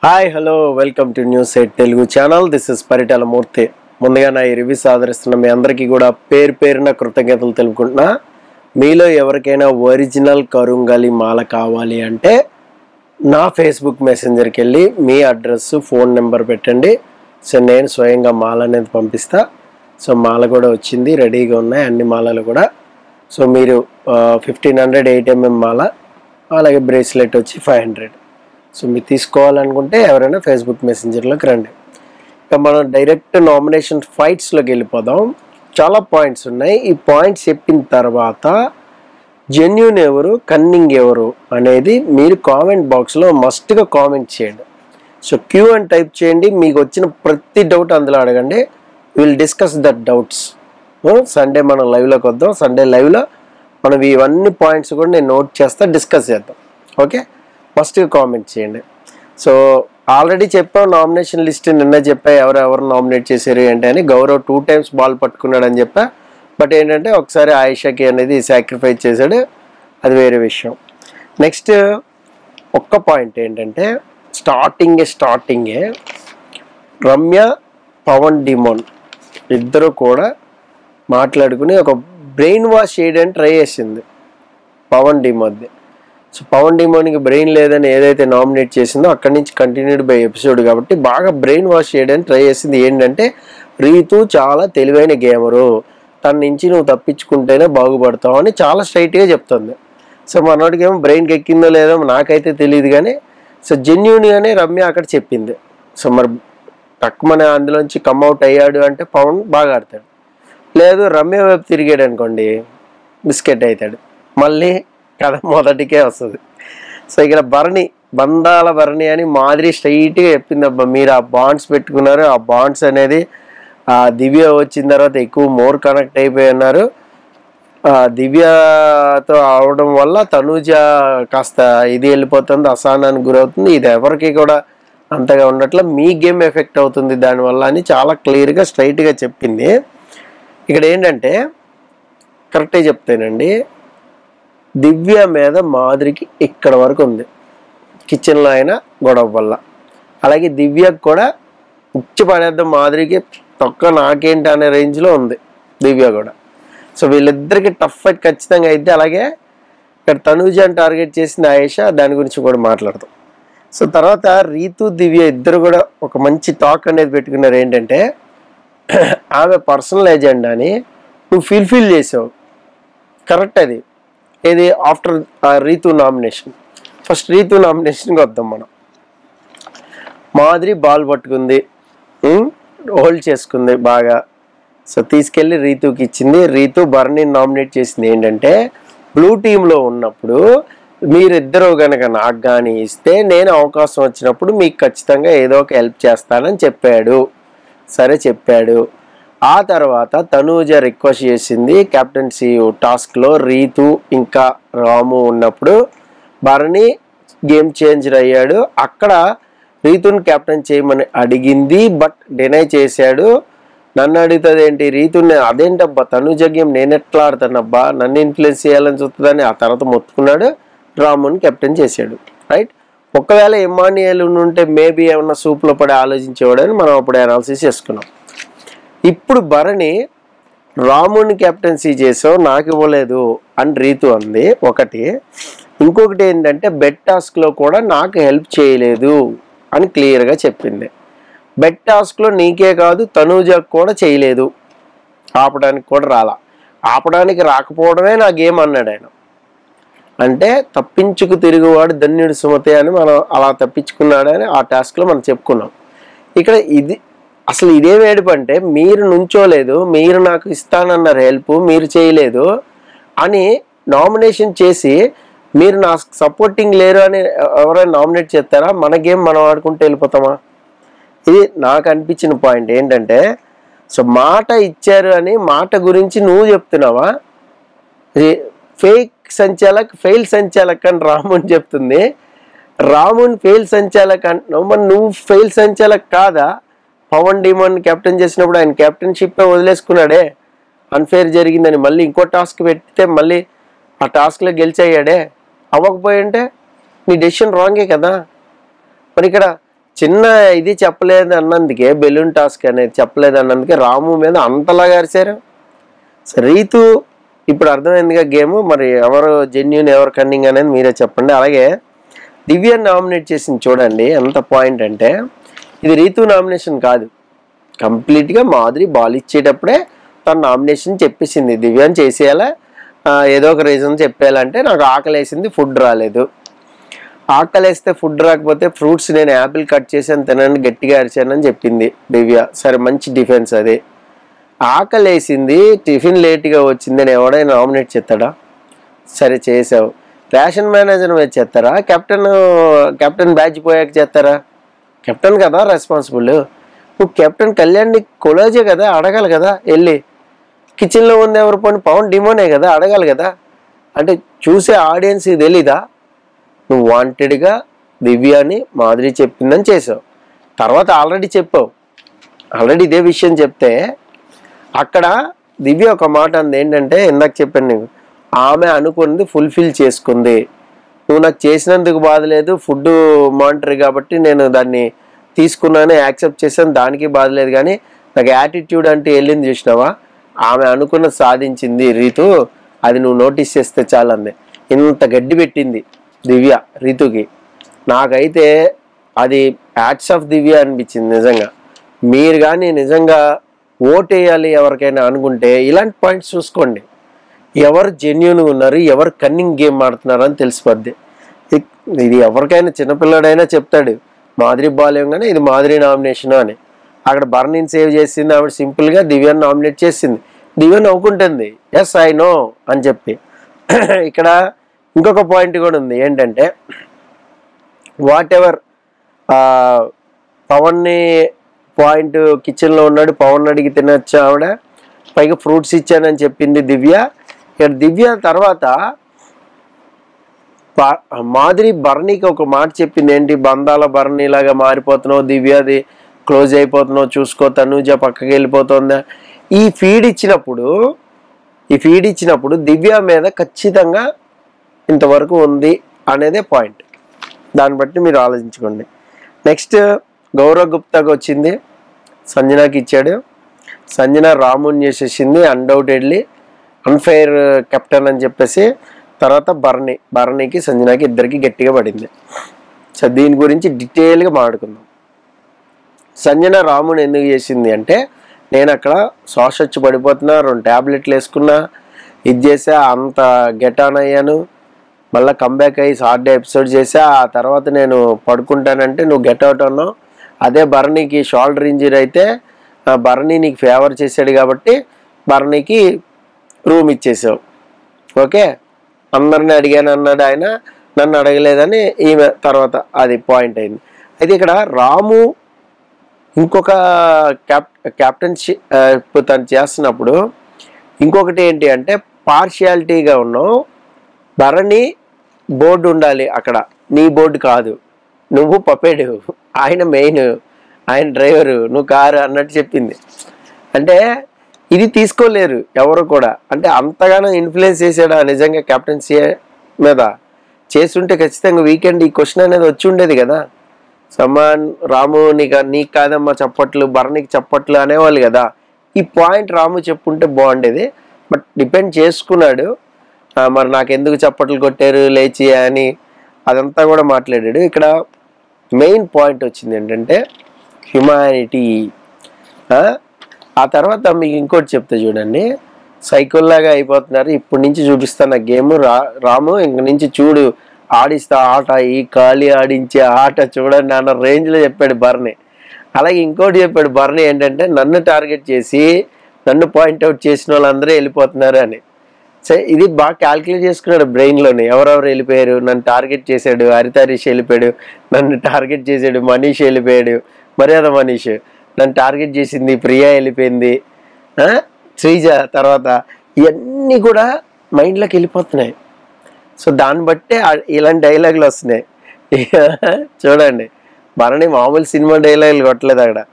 Hi hello welcome to news eight Telugu channel. This is Paritala Murthy. ముందుగా నా ఈ రివ్యూస్ ఆదరిస్తున్న మీ అందరికీ కూడా పేరు పేరున కృతజ్ఞతలు తెలుపుకుంటున్నా. మీలో ఎవరికైనా ఒరిజినల్ కరుంగలి మాల కావాలి అంటే నా ఫేస్బుక్ మెసెంజర్కి వెళ్ళి మీ అడ్రస్ ఫోన్ నెంబర్ పెట్టండి. సో నేను స్వయంగా మాల అనేది పంపిస్తా. సో మాల కూడా వచ్చింది, రెడీగా ఉన్నాయి అన్ని మాలలు కూడా. సో మీరు 1500 8mm మాల, అలాగే బ్రేస్లెట్ వచ్చి 500. సో మీరు తీసుకోవాలనుకుంటే ఎవరైనా ఫేస్బుక్ మెసెంజర్లోకి రండి. ఇక మనం డైరెక్ట్ నామినేషన్ ఫైట్స్లోకి వెళ్ళిపోదాం. చాలా పాయింట్స్ ఉన్నాయి. ఈ పాయింట్స్ చెప్పిన తర్వాత జెన్యూన్ ఎవరు, కన్నింగ్ ఎవరు అనేది మీరు కామెంట్ బాక్స్లో మస్ట్గా కామెంట్ చేయండి. సో క్యూ అని టైప్ చేయండి. మీకు వచ్చిన ప్రతి డౌట్ అందులో అడగండి. Will discuss that doubts. Sunday మనం లైవ్లోకి వద్దాం. సండే లైవ్లో మనం ఇవన్నీ పాయింట్స్ కూడా నేను నోట్ చేస్తా, డిస్కస్ చేద్దాం. ఓకే, ఫస్ట్గా కామెంట్ చేయండి. సో ఆల్రెడీ చెప్పాం నామినేషన్ లిస్ట్, నిన్న చెప్పా ఎవరెవరు నామినేట్ చేశారు ఏంటి అని. గౌరవ్ 2 times బాల్ పట్టుకున్నాడని చెప్పా. బట్ ఏంటంటే ఒకసారి ఆయిషాకి అనేది సాక్రిఫైస్ చేశాడు, అది వేరే విషయం. నెక్స్ట్ ఒక్క పాయింట్ ఏంటంటే స్టార్టింగే రమ్య, పవన్ డిమోన్ ఇద్దరు కూడా మాట్లాడుకుని ఒక బ్రెయిన్ వాష్ చేయడానికి ట్రై చేసింది పవన్ డిమోన్ది. సో పవన్ డిమోన్కి బ్రెయిన్ లేదని ఏదైతే నామినేట్ చేసిందో అక్కడి నుంచి కంటిన్యూడ్ బై ఎపిసోడ్ కాబట్టి బాగా బ్రెయిన్ వాష్ చేయడానికి ట్రై చేసింది. ఏంటంటే రీతు చాలా తెలివైన గేమరు, తన నుంచి నువ్వు తప్పించుకుంటేనే బాగుపడతావు అని చాలా స్ట్రైట్గా చెప్తుంది. సో మనోడికి ఏమో బ్రెయిన్కి ఎక్కిందో లేదో నాకైతే తెలియదు కానీ సో జెన్యూన్గానే రమ్య అక్కడ చెప్పింది. సో మరి తక్కువనే అందులోంచి కమ్అవుట్ అయ్యాడు అంటే పవన్ బాగా ఆడతాడు. లేదు రమ్య వైపు తిరిగాడు అనుకోండి, బిస్కెట్ అవుతాడు. మళ్ళీ కథ మొదటికే వస్తుంది. సో ఇక్కడ బంధాల భరణి అని మాదిరి స్ట్రైట్గా చెప్పింది. అబ్బా మీరు ఆ బాండ్స్ పెట్టుకున్నారు, ఆ బాండ్స్ అనేది దివ్య వచ్చిన తర్వాత ఎక్కువ మోర్ కనెక్ట్ అయిపోయి ఉన్నారు. దివ్యతో అవడం వల్ల తనూజ కాస్త ఇది వెళ్ళిపోతుంది, అసహనానికి గురవుతుంది. ఇది ఎవరికి కూడా అంతగా ఉండట్ల, మీ గేమ్ ఎఫెక్ట్ అవుతుంది దానివల్ల అని చాలా క్లియర్గా స్ట్రైట్గా చెప్పింది. ఇక్కడ ఏంటంటే కరెక్టే చెప్తానండి, దివ్య మీద మాధురికి ఇక్కడ వరకు ఉంది కిచెన్లో అయినా గొడవ వల్ల. అలాగే దివ్యకు కూడా ఉచ్చి పడేద్దాం మాధురికి తొక్క నాకేంటి అనే రేంజ్లో ఉంది దివ్య కూడా. సో వీళ్ళిద్దరికి టఫ్ ఫైట్ ఖచ్చితంగా అయితే. అలాగే ఇక్కడ తనూజని టార్గెట్ చేసింది ఆయేషా, దాని గురించి కూడా మాట్లాడతాం. సో తర్వాత రీతు దివ్య ఇద్దరు కూడా ఒక మంచి టాక్ అనేది పెట్టుకున్నారు. ఏంటంటే ఆమె పర్సనల్ ఎజెండాని నువ్వు ఫుల్ఫిల్ చేసావు, కరెక్ట్. అది ఏది after Ritu nomination. First Ritu నామినేషన్కి వద్దాం మనం. మాధురి బాల్ పట్టుకుంది, హోల్డ్ చేసుకుంది బాగా. సో తీసుకెళ్ళి రీతుకి ఇచ్చింది. రీతు భరణిని నామినేట్ చేసింది. ఏంటంటే బ్లూ టీంలో ఉన్నప్పుడు మీరిద్దరూ కనుక నాకు కానీ ఇస్తే నేను అవకాశం వచ్చినప్పుడు మీకు ఖచ్చితంగా ఏదో ఒక హెల్ప్ చేస్తానని చెప్పాడు. సరే చెప్పాడు. ఆ తర్వాత తనూజ రిక్వెస్ట్ చేసింది కెప్టెన్సీ టాస్క్లో రీతు ఇంకా రాము ఉన్నప్పుడు. భరణి గేమ్ చేంజర్ అయ్యాడు. అక్కడ రీతుని కెప్టెన్ చేయమని అడిగింది, బట్ డినై చేశాడు. నన్ను అడుగుతుంది ఏంటి రీతుని, అదేంటబ్బా తనూజ గేమ్ నేను ఎట్లా ఆడతానబ్బా, నన్ను ఇన్ఫ్లుయెన్స్ చేయాలని చూస్తుందని ఆ తర్వాత మొత్తుకున్నాడు. రాముని కెప్టెన్ చేశాడు, రైట్. ఒకవేళ ఇమాన్యుయల్ ఉంటే మేబీ ఏమన్నా సూప్లో పడి ఆలోచించేవాడని మనం అప్పుడు అనాలిసిస్ చేసుకున్నాం. ఇప్పుడు భరణి రాముని కెప్టెన్సీ చేసావు నాకు ఇవ్వలేదు అని రీతు అంది ఒకటి. ఇంకొకటి ఏంటంటే బెట్ టాస్క్లో కూడా నాకు హెల్ప్ చేయలేదు అని క్లియర్గా చెప్పింది. బెట్ టాస్క్లో నీకే కాదు తనూజకు కూడా చేయలేదు, ఆపడానికి కూడా రాలా. ఆపడానికి రాకపోవడమే నా గేమ్ అన్నాడు ఆయన. అంటే తప్పించుకు తిరుగువాడు ధన్యుడు సుమతే అని మనం అలా తప్పించుకున్నాడని ఆ టాస్క్లో మనం చెప్పుకున్నాం. ఇక్కడ ఇది అసలు ఇదేం ఏడుపు అంటే మీరు నుంచోలేదు, మీరు నాకు ఇస్తానన్నారు హెల్ప్, మీరు చేయలేదు అని నామినేషన్ చేసి మీరు నా సపోర్టింగ్ లేరు అని ఎవరైనా నామినేట్ చేస్తారా? మన గేమ్ మనం ఆడుకుంటూ వెళ్ళిపోతామా? ఇది నాకు అనిపించిన పాయింట్. ఏంటంటే సో మాట ఇచ్చారు అని మాట గురించి నువ్వు చెప్తున్నావా? ఫెయిల్ సంచాలక్ అని రాముని చెప్తుంది. రాముని ఫెయిల్ సంచాలక్ అంటున్నావు, మరి నువ్వు ఫెయిల్ సంచాలక్ కాదా? పవన్ డిమోన్ కెప్టెన్ చేసినప్పుడు ఆయన కెప్టెన్షిప్ వదిలేసుకున్నాడే, అన్ఫేర్ జరిగిందని. మళ్ళీ ఇంకో టాస్క్ పెడితే మళ్ళీ ఆ టాస్క్లో గెలిచయ్యాడే. అవ్వకపోయింటే నీ డెసిషన్ రాంగే కదా. మరి ఇక్కడ చిన్న ఇది చెప్పలేదు అన్నందుకే, బెలూన్ టాస్క్ అనేది చెప్పలేదు అన్నందుకే రాము మీద అంతలాగా అరిచారు. రీతు ఇప్పుడు అర్థమైందిగా గేమ్. మరి ఎవరు జెన్యూన్ ఎవరు కన్నింగ్ అనేది మీరే చెప్పండి. అలాగే దివ్య నామినేట్ చేసింది చూడండి ఎంత పాయింట్ అంటే, ఇది రీతు నామినేషన్ కాదు, కంప్లీట్గా మాధురి బాల్ ఇచ్చేటప్పుడే తన నామినేషన్ చెప్పేసింది. దివ్యాని చేసేయాలా, ఏదో ఒక రీజన్ చెప్పేయాలంటే నాకు ఆకలి వేసింది, ఫుడ్ రాలేదు. ఆకలి వేస్తే ఫుడ్ రాకపోతే ఫ్రూట్స్ నేను యాపిల్ కట్ చేసాను తినండి గట్టిగా అరిచానని చెప్పింది దివ్య. సరే, మంచి డిఫెన్స్ అది. ఆకలి వేసింది, టిఫిన్ లేట్గా వచ్చిందని ఎవడైనా నామినేట్ చేస్తాడా? సరే చేసావు. రేషన్ మేనేజర్ మీద చేస్తారా? కెప్టెన్ బ్యాచ్ పోయాక చేస్తారా? కెప్టెన్ కదా రెస్పాన్సిబుల్. నువ్వు కెప్టెన్ కళ్యాణ్ని కొలోజే కదా, అడగాలి కదా. వెళ్ళి కిచెన్లో ఉంది ఎవరు పోనీ పవన్ డిమోనే కదా, అడగాలి కదా. అంటే చూసే ఆడియన్స్కి తెలీదా? నువ్వు వాంటెడ్గా దివ్యాని మాధురి చెప్పిందని చేసావు. తర్వాత ఆల్రెడీ చెప్పావు, ఆల్రెడీ ఇదే విషయం చెప్తే అక్కడ దివ్య ఒక మాట అంది ఏంటంటే, ఇందాక చెప్పాను నీకు, ఆమె అనుకున్నది ఫుల్ఫిల్ చేసుకుంది. నువ్వు నాకు చేసినందుకు బాధ లేదు, ఫుడ్ మానిటరీ కాబట్టి నేను దాన్ని తీసుకున్నాను, యాక్సెప్ట్ చేశాను, దానికి బాధ లేదు. కానీ నాకు యాటిట్యూడ్ అంటే వెళ్ళింది చూసినావా, ఆమె అనుకున్నది సాధించింది రీతు, అది నువ్వు నోటీస్ చేస్తే చాలంది. ఇంత గడ్డి పెట్టింది దివ్య రీతుకి. నాకైతే అది హ్యాట్స్ ఆఫ్ దివ్య అనిపించింది నిజంగా. మీరు కానీ నిజంగా ఓటేయాలి ఎవరికైనా అనుకుంటే ఇలాంటి పాయింట్స్ చూసుకోండి. ఎవరు జెన్యూన్గా ఉన్నారు, ఎవరు కన్నింగ్ గేమ్ ఆడుతున్నారు అని తెలిసిపోద్ది. ఇది ఎవరికైనా చిన్నపిల్లడైనా చెప్తాడు, మాధురి బాలేయంగానే ఇది మాధురి నామినేషన్ అని. అక్కడ బర్నీని సేవ్ చేసింది ఆవిడ, సింపుల్గా దివ్యాన్ని నామినేట్ చేసింది. దివ్య నవ్వుకుంటుంది, ఎస్ ఐ నో అని చెప్పి. ఇక్కడ ఇంకొక పాయింట్ కూడా ఉంది ఏంటంటే, వాట్ ఎవర్ పవన్ని పాయింట్ కిచెన్లో ఉన్నాడు, పవన్ అడిగి తినొచ్చు ఆవిడ, పైగా ఫ్రూట్స్ ఇచ్చానని చెప్పింది దివ్య. ఇక్కడ దివ్య తర్వాత మాధురి బర్నీకి ఒక మాట చెప్పింది ఏంటి, బంధాల బర్నీలాగా మారిపోతున్నావు దివ్యది, క్లోజ్ అయిపోతున్నావు చూసుకో, తనూజ పక్కకి వెళ్ళిపోతుందా. ఈ ఫీడ్ ఇచ్చినప్పుడు దివ్య మీద ఖచ్చితంగా ఇంతవరకు ఉంది అనేదే పాయింట్. దాన్ని బట్టి మీరు ఆలోచించుకోండి. నెక్స్ట్ గౌరవ్ గుప్తాకి వచ్చింది, సంజనాకి ఇచ్చాడు. సంజన రాముని చేసేసింది అన్డౌటెడ్లీ, అన్ఫెయిర్ కెప్టెన్ అని చెప్పేసి. తర్వాత బర్నీకి సంజనాకి ఇద్దరికి గట్టిగా పడింది. సో దీని గురించి డీటెయిల్గా మాట్లాడుకుందాం. సంజన రాముని ఎందుకు చేసింది అంటే, నేను అక్కడ శ్వాస వచ్చి పడిపోతున్నా, 2 ట్యాబ్లెట్లు వేసుకున్నా, ఇది చేసా, అంత గెట్ ఆన్ అయ్యాను, మళ్ళీ కంబ్యాక్ అయ్యి సాటర్డే ఎపిసోడ్ చేసా, ఆ తర్వాత నేను పడుకుంటానంటే నువ్వు గెట్ అవుట్ అన్నావు. అదే బర్నీకి షోల్డర్ ఇంజరీ అయితే బర్నీ నీకు ఫేవర్ చేశాడు కాబట్టి బర్నీకి రూమ్ ఇచ్చేసావు. ఓకే, అందరిని అడిగాను అన్నాడు ఆయన, నన్ను అడగలేదని ఈమె తర్వాత అది పాయింట్ అయింది. అయితే ఇక్కడ రాము ఇంకొక క్యాప్టెన్షిప్ తను చేస్తున్నప్పుడు ఇంకొకటి ఏంటి అంటే, పార్షియాలిటీగా ఉన్నావు. భరణి బోర్డు ఉండాలి అక్కడ, నీ బోర్డు కాదు, నువ్వు పపేడు, ఆయన మెయిన్, ఆయన డ్రైవరు, నువ్వు కారు అన్నట్టు చెప్పింది. అంటే ఇది తీసుకోలేరు ఎవరు కూడా. అంటే అంతగానో ఇన్ఫ్లుయెన్స్ చేశాడా నిజంగా కెప్టెన్సీ మీద? చేస్తుంటే ఖచ్చితంగా వీకెండ్ ఈ క్వశ్చన్ అనేది వచ్చి ఉండేది కదా. సమాన్ రాము నీకు కాదమ్మా చప్పట్లు, భరణికి చప్పట్లు అనేవాళ్ళు కదా. ఈ పాయింట్ రాము చెప్పుంటే బాగుండేది, బట్ డిపెండ్ చేసుకున్నాడు. మరి నాకెందుకు చప్పట్లు కొట్టారు లేచి అని అదంతా కూడా మాట్లాడాడు. ఇక్కడ మెయిన్ పాయింట్ వచ్చింది ఏంటంటే హ్యుమానిటీ. ఆ తర్వాత మీకు ఇంకోటి చెప్తే చూడండి, సైకిల్లాగా అయిపోతున్నారు, ఇప్పటి నుంచి చూపిస్తాను గేమ్ రాము, ఇంక నుంచి చూడు ఆడిస్తా ఆట, ఈ ఖాళీ ఆడించే ఆట చూడండి అన్న రేంజ్లో చెప్పాడు బర్నీ. అలాగే ఇంకోటి చెప్పాడు బర్నీ ఏంటంటే, నన్ను టార్గెట్ చేసి నన్ను పాయింట్అవుట్ చేసిన వాళ్ళందరూ వెళ్ళిపోతున్నారు అని. సో ఇది బాగా క్యాల్కులేట్ చేసుకున్నాడు బ్రెయిన్లోని, ఎవరెవరు వెళ్ళిపోయారు, నన్ను టార్గెట్ చేశాడు, హరితారీష్ వెళ్ళిపోయాడు, నన్ను టార్గెట్ చేశాడు మనీష్ వెళ్ళిపోయాడు, మర్యాద మనీష్ నన్ను టార్గెట్ చేసింది, ప్రియా వెళ్ళిపోయింది, శ్రీజ, తర్వాత ఇవన్నీ కూడా మైండ్లోకి వెళ్ళిపోతున్నాయి. సో దాన్ని బట్టే ఇలాంటి డైలాగులు వస్తున్నాయి. చూడండి, భరణి మామూలు సినిమా డైలాగులు కొట్టలేదు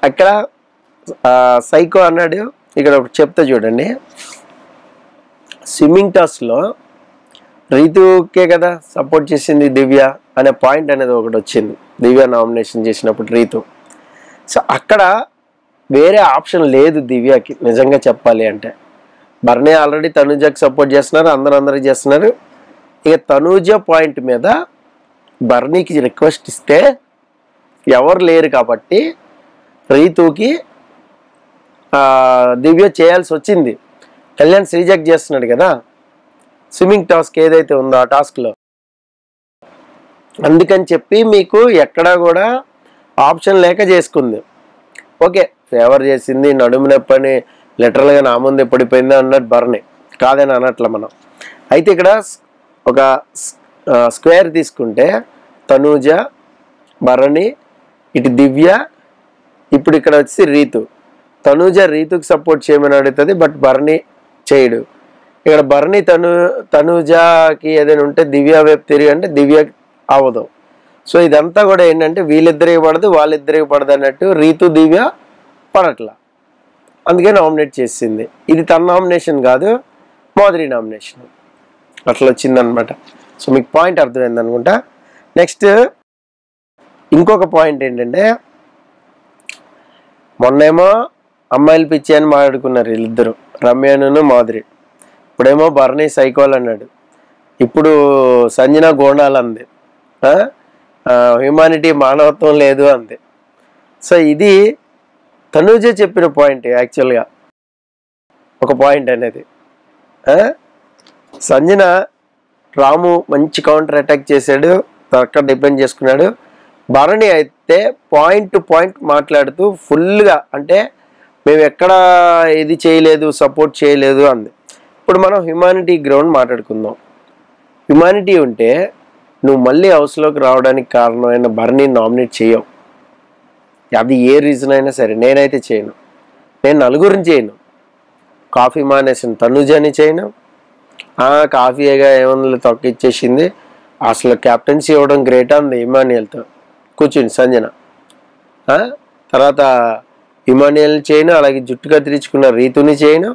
అక్కడ సైకో అన్నాడు. ఇక్కడ ఒకటి చెప్తా చూడండి, స్విమ్మింగ్ టాస్క్లో రీతుకే కదా సపోర్ట్ చేసింది దివ్య అనే పాయింట్ అనేది ఒకటి వచ్చింది. దివ్య నామినేషన్ చేసినప్పుడు రీతు. సో అక్కడ వేరే ఆప్షన్ లేదు దివ్యకి నిజంగా చెప్పాలి అంటే. భరణి ఆల్రెడీ తనూజకి సపోర్ట్ చేస్తున్నారు, అందరికి చేస్తున్నారు. ఇక తనూజ పాయింట్ మీద భరణికి రిక్వెస్ట్ ఇస్తే ఎవరు లేరు కాబట్టి రీతుకి దివ్య చేయాల్సి వచ్చింది. కళ్యాణ్ రిజెక్ట్ చేస్తున్నాడు కదా స్విమ్మింగ్ టాస్క్ ఏదైతే ఉందో ఆ టాస్క్లో. అందుకని చెప్పి మీకు ఎక్కడా కూడా ఆప్షన్ లేక చేసుకుంది. ఓకే, ఫేవర్ చేసింది, నడుము నొప్పని లిటరల్గా నా ముందు పడిపోయింది అన్నట్టు భరణి, కాదని అనట్ల మనం. అయితే ఇక్కడ ఒక స్క్వేర్ తీసుకుంటే తనూజ, భరణి, ఇటు దివ్య, ఇప్పుడు ఇక్కడ వచ్చి రీతు. తనూజ రీతుకి సపోర్ట్ చేయమని అడుగుతుంది, బట్ భరణి చేయడు. ఇక్కడ భరణి తనూజకి ఏదైనా ఉంటే దివ్య వైపు తిరిగి అంటే దివ్య అవ్వదు. సో ఇదంతా కూడా ఏంటంటే వీళ్ళిద్దరికి పడదు, వాళ్ళిద్దరికి పడదు అన్నట్టు రీతు దివ్య పడట్లా, అందుకే నామినేట్ చేసింది. ఇది తన నామినేషన్ కాదు, మాధురి నామినేషన్. అట్లా వచ్చిందనమాట. సో మీకు పాయింట్ అర్థమైంది అనుకుంటా. నెక్స్ట్ ఇంకొక పాయింట్ ఏంటంటే, మొన్నేమో అమ్మాయిలు పిచ్చి అని మాట్లాడుకున్నారు వీళ్ళిద్దరు, రమ్యను మాధురి. ఇప్పుడేమో భరణి సైకోల్ అన్నాడు, ఇప్పుడు సంజన గోండాలు అంది, హ్యూమానిటీ మానవత్వం లేదు అంది. సో ఇది తనూజ చెప్పిన పాయింట్ యాక్చువల్గా ఒక పాయింట్ అనేది. సంజన రాము మంచి కౌంటర్ అటాక్ చేశాడు, అక్కడ డిపెండ్ చేసుకున్నాడు. భరణి అయితే పాయింట్ టు పాయింట్ మాట్లాడుతూ ఫుల్గా అంటే మేము ఎక్కడ ఇది చేయలేదు, సపోర్ట్ చేయలేదు అంది. ఇప్పుడు మనం హ్యుమానిటీ గ్రౌండ్ మాట్లాడుకుందాం. హ్యుమానిటీ ఉంటే నువ్వు మళ్ళీ హౌస్లోకి రావడానికి కారణమైన భరణి నామినేట్ చేయవు. అది ఏ రీజన్ అయినా సరే నేనైతే చేయను. నేను నలుగురిని చేయను. కాఫీ మానేసిన తనూజని చేయను. కాఫీగా ఏమన్నా తొక్కిచ్చేసింది, అసలు క్యాప్టెన్సీ ఇవ్వడం గ్రేట్ అంది ఇమాన్యుయల్తో కూర్చుని సంజన. తర్వాత ఇమాన్యుయల్ని చేయను, అలాగే జుట్టు కత్తిరించుకున్న రీతుని చేయను.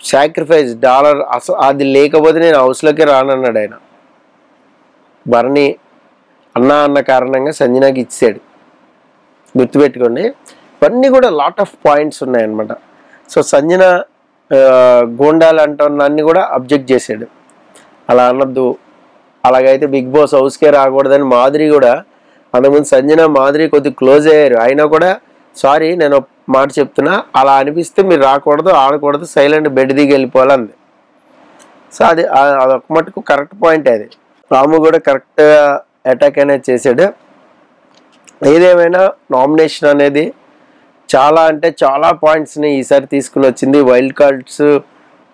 సాక్రిఫైస్ $1 అసలు అది లేకపోతే నేను హౌస్లోకి రానన్నాడు ఆయన. భరణి అన్న కారణంగా సంజనకి ఇచ్చాడు, గుర్తుపెట్టుకోండి. ఇవన్నీ కూడా లాట్ ఆఫ్ పాయింట్స్ ఉన్నాయన్నమాట. సో సంజన గోండాలు అంటున్నాన్ని కూడా అబ్జెక్ట్ చేశాడు, అలా అనొద్దు, అలాగైతే బిగ్ బాస్ హౌస్కే రాకూడదని. మాధురి కూడా అంతకుముందు సంజన మాధురి కొద్దిగా క్లోజ్ అయ్యారు, అయినా కూడా సారీ నేను మాట చెప్తున్నా, అలా అనిపిస్తే మీరు రాకూడదు, ఆడకూడదు, సైలెంట్ బెడ్ దిగి వెళ్ళిపోవాలంది. సో అదొక మటుకు కరెక్ట్ పాయింట్. అది రాము కూడా కరెక్ట్గా అటాక్ అనేది చేశాడు. ఏదేమైనా నామినేషన్ అనేది చాలా అంటే చాలా పాయింట్స్ని ఈసారి తీసుకుని వచ్చింది. వైల్డ్ కార్డ్స్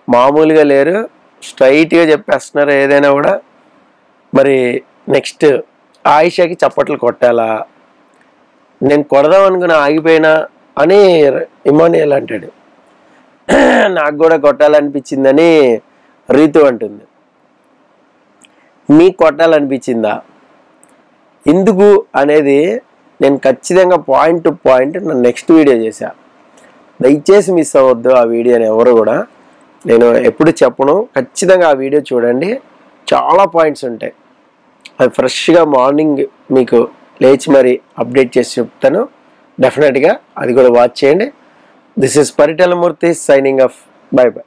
మామూలుగా లేరు, స్ట్రైట్గా చెప్పేస్తున్నారు ఏదైనా కూడా. మరి నెక్స్ట్ ఆయిషాకి చప్పట్లు కొట్టాలా, నేను కొడదాం అనుకున్నా ఆగిపోయినా అని ఇమాన్యుయల్ అంటాడు. నాకు కూడా కొట్టాలనిపించిందని రీతు అంటుంది. మీకు కొట్టాలనిపించిందా, ఎందుకు అనేది నేను ఖచ్చితంగా పాయింట్ టు పాయింట్ నా నెక్స్ట్ వీడియో చేశా. దయచేసి మిస్ అవ్వద్దు ఆ వీడియోని ఎవరు కూడా. నేను ఎప్పుడు చెప్పను, ఖచ్చితంగా ఆ వీడియో చూడండి, చాలా పాయింట్స్ ఉంటాయి. అది ఫ్రెష్గా మార్నింగ్ మీకు లేచి మరి అప్డేట్ చేసి చెప్తాను. డెఫినెట్గా అది కూడా వాచ్ చేయండి. This is Paritala Murthy signing off. By by.